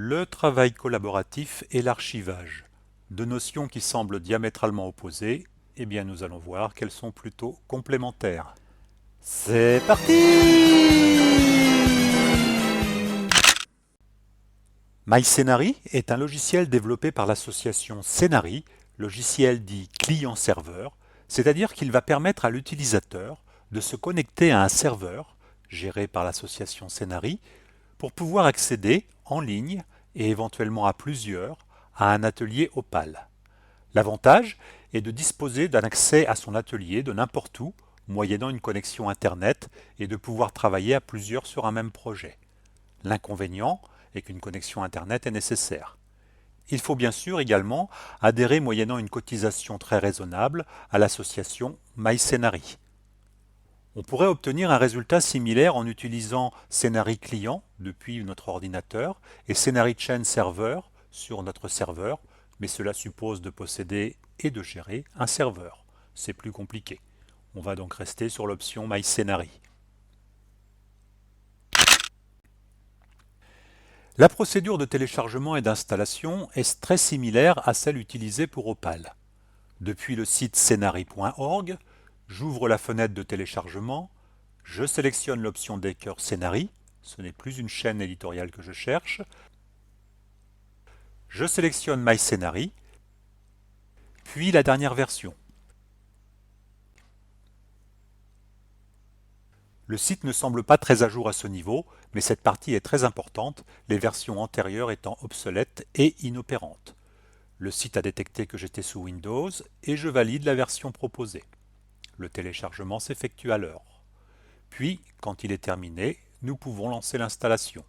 Le travail collaboratif et l'archivage. Deux notions qui semblent diamétralement opposées, eh bien nous allons voir qu'elles sont plutôt complémentaires. C'est parti! MyScenary est un logiciel développé par l'association Scenary, logiciel dit client-serveur, c'est-à-dire qu'il va permettre à l'utilisateur de se connecter à un serveur géré par l'association Scenary pour pouvoir accéder en ligne et éventuellement à plusieurs à un atelier Opal. L'avantage est de disposer d'un accès à son atelier de n'importe où, moyennant une connexion Internet, et de pouvoir travailler à plusieurs sur un même projet. L'inconvénient est qu'une connexion Internet est nécessaire. Il faut bien sûr également adhérer moyennant une cotisation très raisonnable à l'association MyScenary. On pourrait obtenir un résultat similaire en utilisant Scenary Client depuis notre ordinateur et Scenary Chain Server sur notre serveur, mais cela suppose de posséder et de gérer un serveur. C'est plus compliqué. On va donc rester sur l'option MyScenary. La procédure de téléchargement et d'installation est très similaire à celle utilisée pour Opal. Depuis le site scenary.org, j'ouvre la fenêtre de téléchargement, je sélectionne l'option Decker Scenary, ce n'est plus une chaîne éditoriale que je cherche, je sélectionne MyScenary, puis la dernière version. Le site ne semble pas très à jour à ce niveau, mais cette partie est très importante, les versions antérieures étant obsolètes et inopérantes. Le site a détecté que j'étais sous Windows et je valide la version proposée. Le téléchargement s'effectue à l'heure. Puis, quand il est terminé, nous pouvons lancer l'installation.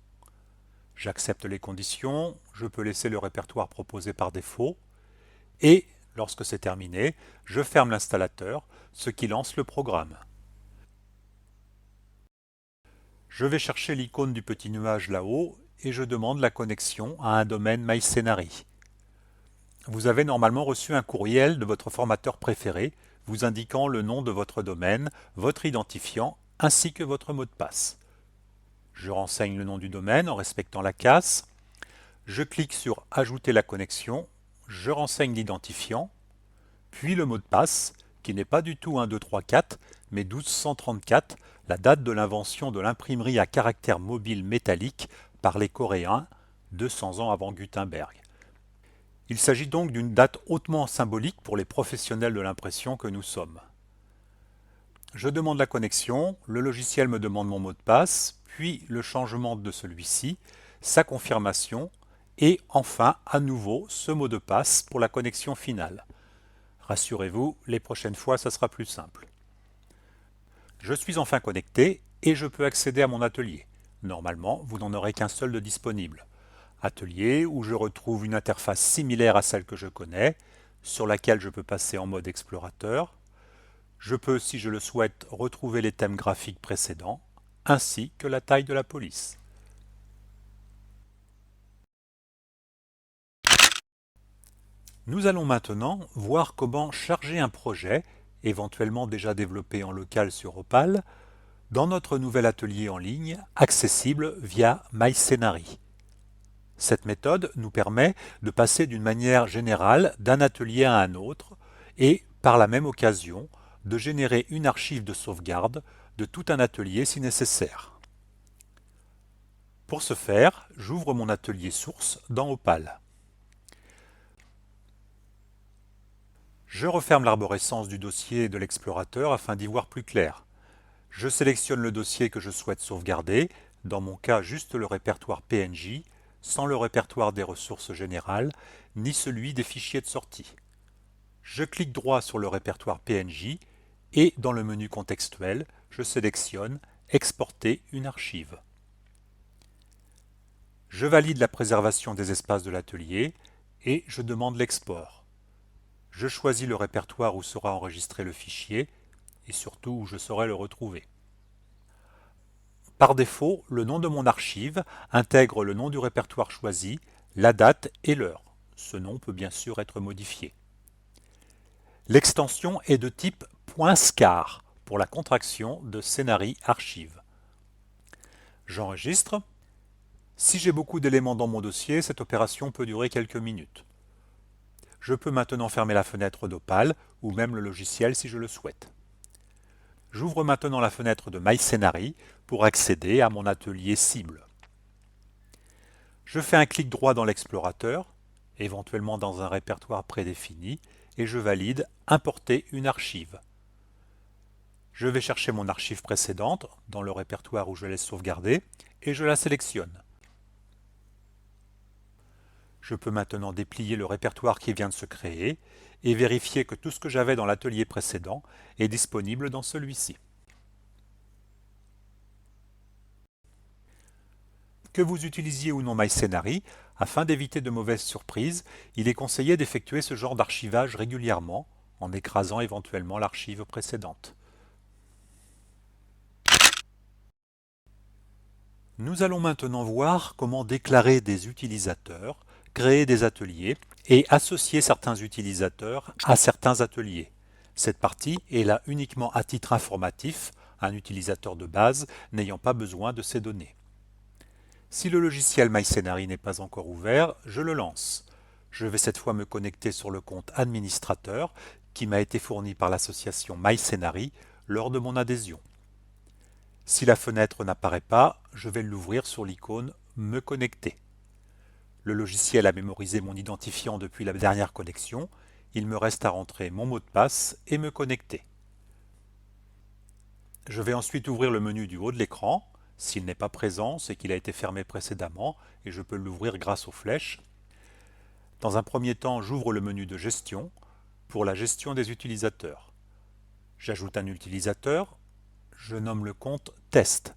J'accepte les conditions, je peux laisser le répertoire proposé par défaut, et, lorsque c'est terminé, je ferme l'installateur, ce qui lance le programme. Je vais chercher l'icône du petit nuage là-haut et je demande la connexion à un domaine MyScenary. Vous avez normalement reçu un courriel de votre formateur préféré vous indiquant le nom de votre domaine, votre identifiant ainsi que votre mot de passe. Je renseigne le nom du domaine en respectant la case. Je clique sur Ajouter la connexion. Je renseigne l'identifiant, puis le mot de passe, qui n'est pas du tout 1, 2, 3, 4, mais 1234, la date de l'invention de l'imprimerie à caractère mobile métallique par les Coréens, 200 ans avant Gutenberg. Il s'agit donc d'une date hautement symbolique pour les professionnels de l'impression que nous sommes. Je demande la connexion, le logiciel me demande mon mot de passe, puis le changement de celui-ci, sa confirmation, et enfin à nouveau ce mot de passe pour la connexion finale. Rassurez-vous, les prochaines fois, ça sera plus simple. Je suis enfin connecté et je peux accéder à mon atelier. Normalement, vous n'en aurez qu'un seul de disponible. Atelier où je retrouve une interface similaire à celle que je connais, sur laquelle je peux passer en mode explorateur. Je peux, si je le souhaite, retrouver les thèmes graphiques précédents, ainsi que la taille de la police. Nous allons maintenant voir comment charger un projet, éventuellement déjà développé en local sur Opal, dans notre nouvel atelier en ligne, accessible via MyScenary. Cette méthode nous permet de passer d'une manière générale d'un atelier à un autre et, par la même occasion, de générer une archive de sauvegarde de tout un atelier si nécessaire. Pour ce faire, j'ouvre mon atelier source dans Opal. Je referme l'arborescence du dossier de l'explorateur afin d'y voir plus clair. Je sélectionne le dossier que je souhaite sauvegarder, dans mon cas juste le répertoire PNJ, sans le répertoire des ressources générales, ni celui des fichiers de sortie. Je clique droit sur le répertoire PNJ et dans le menu contextuel, je sélectionne Exporter une archive. Je valide la préservation des espaces de l'atelier et je demande l'export. Je choisis le répertoire où sera enregistré le fichier et surtout où je saurai le retrouver. Par défaut, le nom de mon archive intègre le nom du répertoire choisi, la date et l'heure. Ce nom peut bien sûr être modifié. L'extension est de type .scar pour la contraction de Scenary Archive. J'enregistre Si j'ai beaucoup d'éléments dans mon dossier, cette opération peut durer quelques minutes. Je peux maintenant fermer la fenêtre d'Opal ou même le logiciel si je le souhaite. J'ouvre maintenant la fenêtre de MyScenary pour accéder à mon atelier cible. Je fais un clic droit dans l'explorateur, éventuellement dans un répertoire prédéfini, et je valide « Importer une archive ». Je vais chercher mon archive précédente dans le répertoire où je l'ai sauvegardée et je la sélectionne. Je peux maintenant déplier le répertoire qui vient de se créer et vérifier que tout ce que j'avais dans l'atelier précédent est disponible dans celui-ci. Que vous utilisiez ou non MyScenary, afin d'éviter de mauvaises surprises, il est conseillé d'effectuer ce genre d'archivage régulièrement, en écrasant éventuellement l'archive précédente. Nous allons maintenant voir comment déclarer des utilisateurs, créer des ateliers et associer certains utilisateurs à certains ateliers. Cette partie est là uniquement à titre informatif, un utilisateur de base n'ayant pas besoin de ces données. Si le logiciel MyScenary n'est pas encore ouvert, je le lance. Je vais cette fois me connecter sur le compte administrateur qui m'a été fourni par l'association MyScenary lors de mon adhésion. Si la fenêtre n'apparaît pas, je vais l'ouvrir sur l'icône « Me connecter ». Le logiciel a mémorisé mon identifiant depuis la dernière connexion. Il me reste à rentrer mon mot de passe et me connecter. Je vais ensuite ouvrir le menu du haut de l'écran. S'il n'est pas présent, c'est qu'il a été fermé précédemment et je peux l'ouvrir grâce aux flèches. Dans un premier temps, j'ouvre le menu de gestion pour la gestion des utilisateurs. J'ajoute un utilisateur. Je nomme le compte test.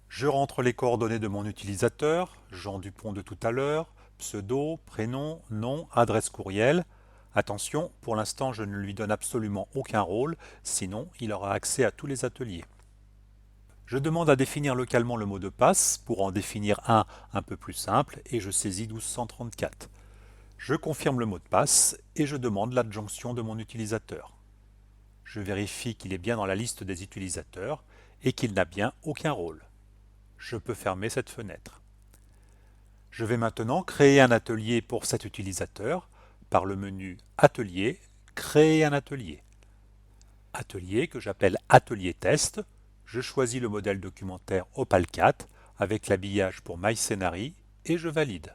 Je rentre les coordonnées de mon utilisateur, Jean Dupont de tout à l'heure, pseudo, prénom, nom, adresse courriel. Attention, pour l'instant je ne lui donne absolument aucun rôle, sinon il aura accès à tous les ateliers. Je demande à définir localement le mot de passe pour en définir un peu plus simple et je saisis 1234. Je confirme le mot de passe et je demande l'adjonction de mon utilisateur. Je vérifie qu'il est bien dans la liste des utilisateurs et qu'il n'a bien aucun rôle. Je peux fermer cette fenêtre. Je vais maintenant créer un atelier pour cet utilisateur par le menu Atelier, Créer un atelier. Atelier que j'appelle Atelier Test. Je choisis le modèle documentaire Opal 4 avec l'habillage pour MyScenary et je valide.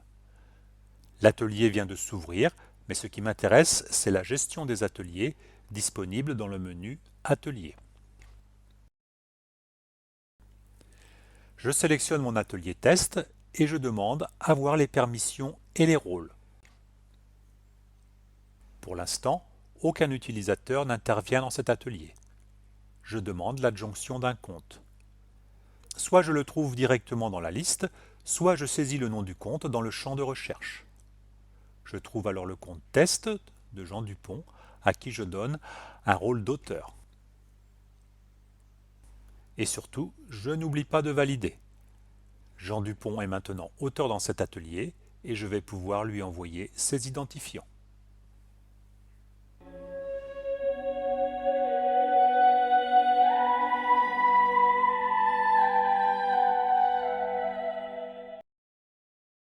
L'atelier vient de s'ouvrir, mais ce qui m'intéresse, c'est la gestion des ateliers disponible dans le menu Atelier. Je sélectionne mon atelier test et je demande à voir les permissions et les rôles. Pour l'instant, aucun utilisateur n'intervient dans cet atelier. Je demande l'adjonction d'un compte. Soit je le trouve directement dans la liste, soit je saisis le nom du compte dans le champ de recherche. Je trouve alors le compte test de Jean Dupont, à qui je donne un rôle d'auteur. Et surtout, je n'oublie pas de valider. Jean Dupont est maintenant auteur dans cet atelier et je vais pouvoir lui envoyer ses identifiants.